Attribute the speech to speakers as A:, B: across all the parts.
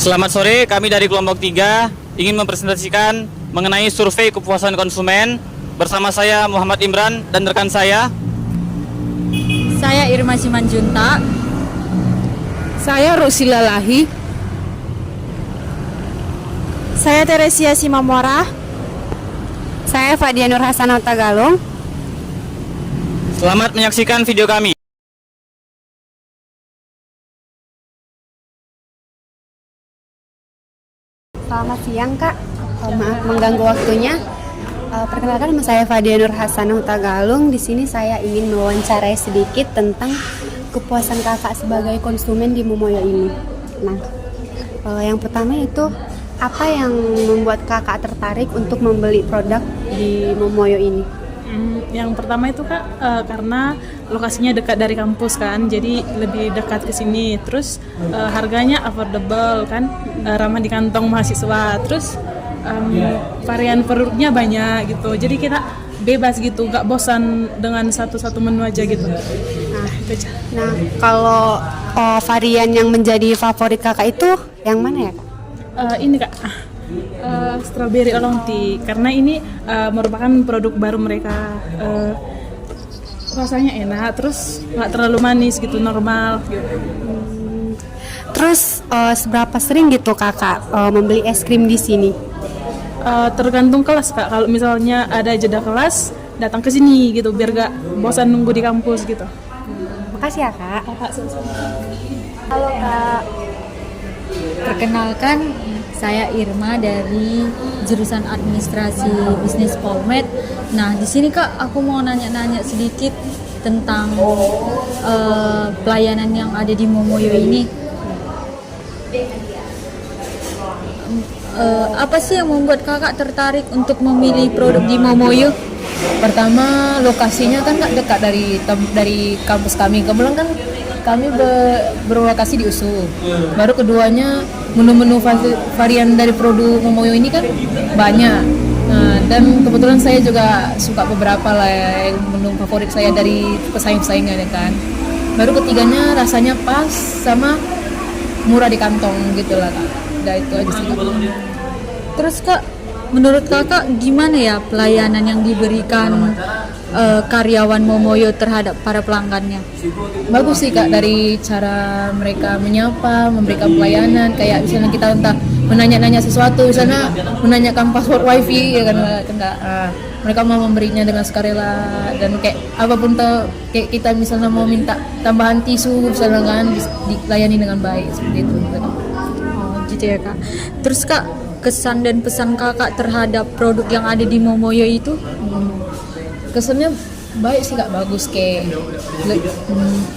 A: Selamat sore, kami dari kelompok 3 ingin mempresentasikan mengenai survei kepuasan konsumen bersama saya Muhammad Imran dan rekan saya.
B: Saya Irma Simanjunta.
C: Saya Rusila Lahi.
D: Saya Teresia Simamora.
E: Saya Fadia Nur Hasanah Tagalong.
A: Selamat menyaksikan video kami.
E: Selamat siang Kak. Maaf mengganggu waktunya. Perkenalkan, nama saya Fadia Nur Hasanah Tagalong. Di sini saya ingin mewawancarai sedikit tentang kepuasan Kakak sebagai konsumen di Momoyo ini. Nah, yang pertama itu apa yang membuat Kakak tertarik untuk membeli produk di Momoyo ini?
C: Yang pertama itu Kak, karena lokasinya dekat dari kampus kan, jadi lebih dekat ke sini. Terus harganya affordable kan, ramah di kantong mahasiswa. Terus varian produknya banyak gitu, jadi kita bebas gitu, gak bosan dengan satu menu aja gitu. Nah itu aja.
E: Nah, kalau varian yang menjadi favorit Kakak itu yang mana ya Kak?
C: Ini Kak, strawberry oolong tea, karena ini merupakan produk baru mereka. Rasanya enak, terus nggak terlalu manis gitu, normal gitu.
E: Terus seberapa sering gitu Kakak membeli es krim di sini?
C: Tergantung kelas Kak, kalau misalnya ada jeda kelas datang ke sini gitu, biar gak bosan nunggu di kampus gitu.
E: Makasih ya Kak.
B: Halo Kak. Perkenalkan, saya Irma dari jurusan Administrasi Bisnis Polmed. Nah, di sini Kak, aku mau nanya-nanya sedikit tentang pelayanan yang ada di Momoyo ini. Apa sih yang membuat Kakak tertarik untuk memilih produk di Momoyo?
F: Pertama, lokasinya kan dekat dari kampus kami. Kebetulan kan kami berlokasi di USU. Baru keduanya, menu-menu varian dari produk Momoyo ini kan banyak. Nah, dan kebetulan saya juga suka beberapa lah yang menu favorit saya dari pesaing-pesaingnya kan. Baru ketiganya rasanya pas sama murah di kantong gitu lah Kak. Udah itu aja sih Kak.
B: Terus Kak, menurut Kakak gimana ya pelayanan yang diberikan karyawan Momoyo terhadap para pelanggannya?
F: Bagus sih Kak, dari cara mereka menyapa, memberikan pelayanan, kayak misalnya kita entah menanya-nanya sesuatu, misalnya menanyakan password wifi ya kan, mereka mau memberinya dengan sukarela, dan kayak apapun kayak kita misalnya mau minta tambahan tisu misalnya kan dilayani dengan baik seperti itu.
B: Oh gitu ya Kak. Terus Kak, kesan dan pesan Kakak terhadap produk yang ada di Momoyo itu?
F: Kesannya baik sih Kak, bagus kayak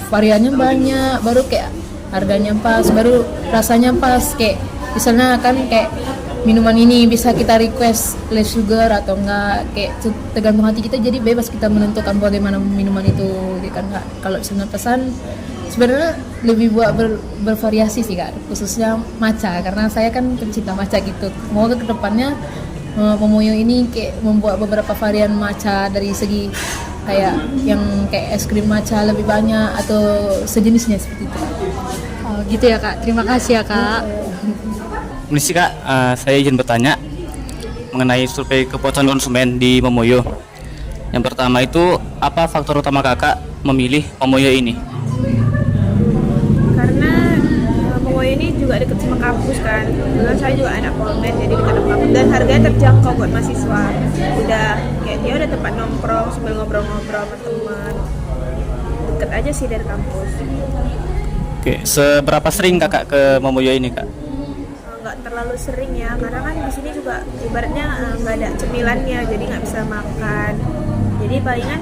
F: variannya banyak, baru kayak harganya pas, baru rasanya pas, kayak misalnya kan kayak minuman ini bisa kita request less sugar atau enggak, kayak tergantung hati kita, jadi bebas kita menentukan bagaimana minuman itu kan Kak. Kalau misalnya pesan sebenarnya lebih buat bervariasi sih Kak, khususnya matcha, karena saya kan pencinta matcha gitu. Semoga ke depannya Momoyo ini kayak membuat beberapa varian matcha dari segi kayak yang kayak es krim matcha lebih banyak atau sejenisnya seperti itu.
B: Oh gitu ya Kak, terima kasih ya Kak.
A: Permisi Kak, saya izin bertanya mengenai survei kepuasan konsumen di Momoyo. Yang pertama itu, apa faktor utama Kakak memilih Momoyo ini?
D: Karena Momoyo ini juga dekat sama kampus kan. Kebetulan saya juga anak Polmed, jadi dekat sama kampus dan harganya terjangkau buat mahasiswa. Udah kayak dia udah tempat nongkrong sambil ngobrol-ngobrol sama teman. Deket aja sih dari kampus.
A: Oke, seberapa sering Kakak ke Momoyo ini Kak?
D: Nggak terlalu sering ya, karena kan di sini juga ibaratnya nggak ada cemilannya, jadi nggak bisa makan. Jadi palingan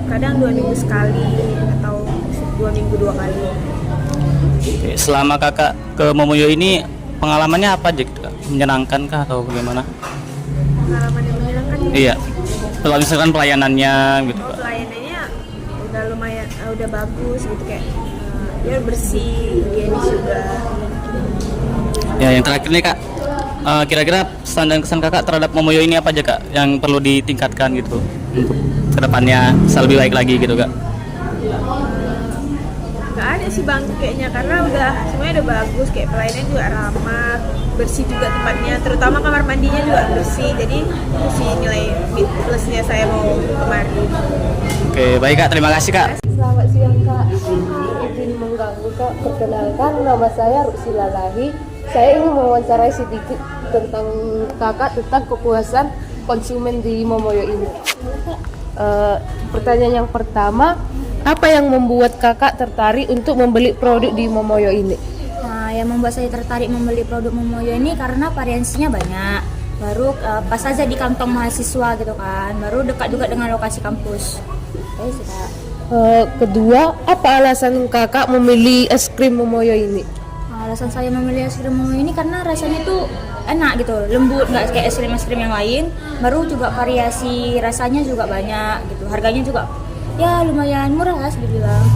D: kadang 2 minggu sekali atau 2 minggu 2 kali.
A: Oke, selama Kakak ke Momoyo ini pengalamannya apa aja gitu Kak? Menyenangkan kah atau bagaimana?
D: Pengalaman yang menyenangkan.
A: Iya, kalau misalkan pelayanannya gitu Kak.
D: Pelayanannya udah lumayan, udah bagus gitu, kayak dia bersih, higienis juga.
A: Ya, yang terakhir nih Kak, kira-kira pesan dan kesan Kakak terhadap Momoyo ini apa aja Kak yang perlu ditingkatkan gitu untuk kedepannya bisa lebih baik lagi gitu Kak?
D: Nggak ada sih bangkainya karena udah semuanya udah bagus, kayak pelayanan juga ramah, bersih juga tempatnya, terutama kamar mandinya juga bersih. Jadi itu sih nilai plusnya saya mau kemari.
A: Oke, baik Kak, terima kasih Kak.
G: Selamat siang Kak, izin mengganggu Kak. Perkenalkan, nama saya Ruksila Lahi. Saya ingin mewawancarai sedikit tentang Kakak tentang kepuasan konsumen di Momoyo ini. Pertanyaan yang pertama, apa yang membuat Kakak tertarik untuk membeli produk di Momoyo ini?
B: Nah, yang membuat saya tertarik membeli produk Momoyo ini karena variasinya banyak. Baru pas aja di kantong mahasiswa gitu kan. Baru dekat juga dengan lokasi kampus. Oke sih Kak.
G: Kedua, apa alasan Kakak memilih es krim Momoyo ini?
B: Nah, alasan saya memilih es krim Momoyo ini karena rasanya tuh enak gitu, lembut, nggak kayak es krim yang lain. Baru juga variasi rasanya juga banyak gitu. Harganya juga ya lumayan murah lah bisa dibilang.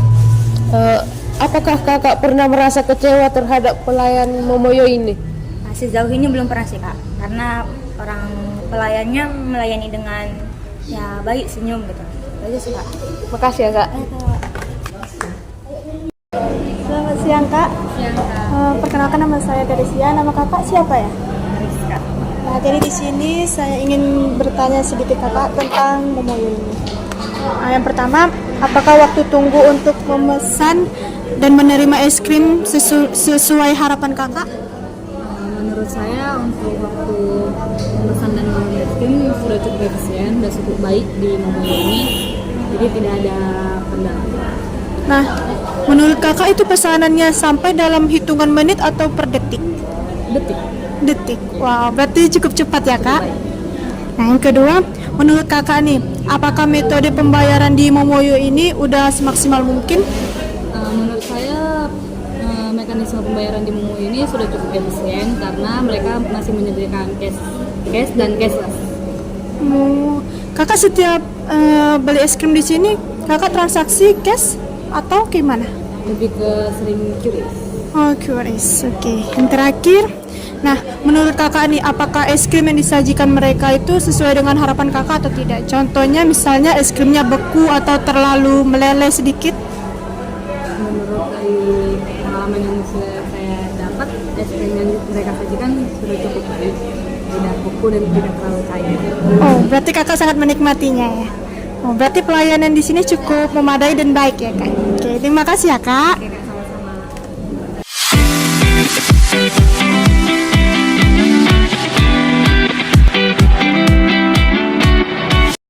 G: Apakah Kakak pernah merasa kecewa terhadap pelayan Momoyo ini?
B: Nah, sejauh ini belum pernah sih Kak, karena orang pelayannya melayani dengan ya baik, senyum gitu. Itu aja sih Kak.
G: Makasih ya Kak.
H: Selamat siang Kak. Perkenalkan nama saya Teresia. Nama Kakak siapa ya?
B: Rizka.
H: Nah, jadi di sini saya ingin bertanya sedikit Kakak tentang Momoyo ini. Yang pertama, apakah waktu tunggu untuk memesan dan menerima es krim sesuai harapan Kakak?
F: Menurut saya untuk waktu pemesan dan membeli es krim sudah cukup efisien, sudah cukup baik di Momoyo ini, jadi tidak ada kendala.
H: Nah, menurut Kakak itu pesanannya sampai dalam hitungan menit atau per detik?
F: Detik.
H: Detik. Wow, berarti cukup cepat ya Kak? Nah, yang kedua, menurut Kakak nih, apakah metode pembayaran di Momoyo ini udah semaksimal mungkin?
F: Menurut saya mekanisme pembayaran di Momoyo ini sudah cukup efisien karena mereka masih menyediakan cash dan cashless.
H: Kakak setiap beli es krim di sini, Kakak transaksi cash atau gimana?
F: Lebih ke sering QRIS.
H: Oh, QRIS. Oke. Yang terakhir, nah, menurut Kakak nih, apakah es krim yang disajikan mereka itu sesuai dengan harapan Kakak atau tidak? Contohnya misalnya es krimnya beku atau terlalu meleleh sedikit?
F: Menurut dari pengalaman yang sudah saya dapat, es krim yang mereka sajikan sudah cukup baik, tidak beku dan tidak terlalu cair.
H: Oh, berarti Kakak sangat menikmatinya ya. Oh, berarti pelayanan di sini cukup memadai dan baik ya Kak. Oke, terima kasih ya Kak.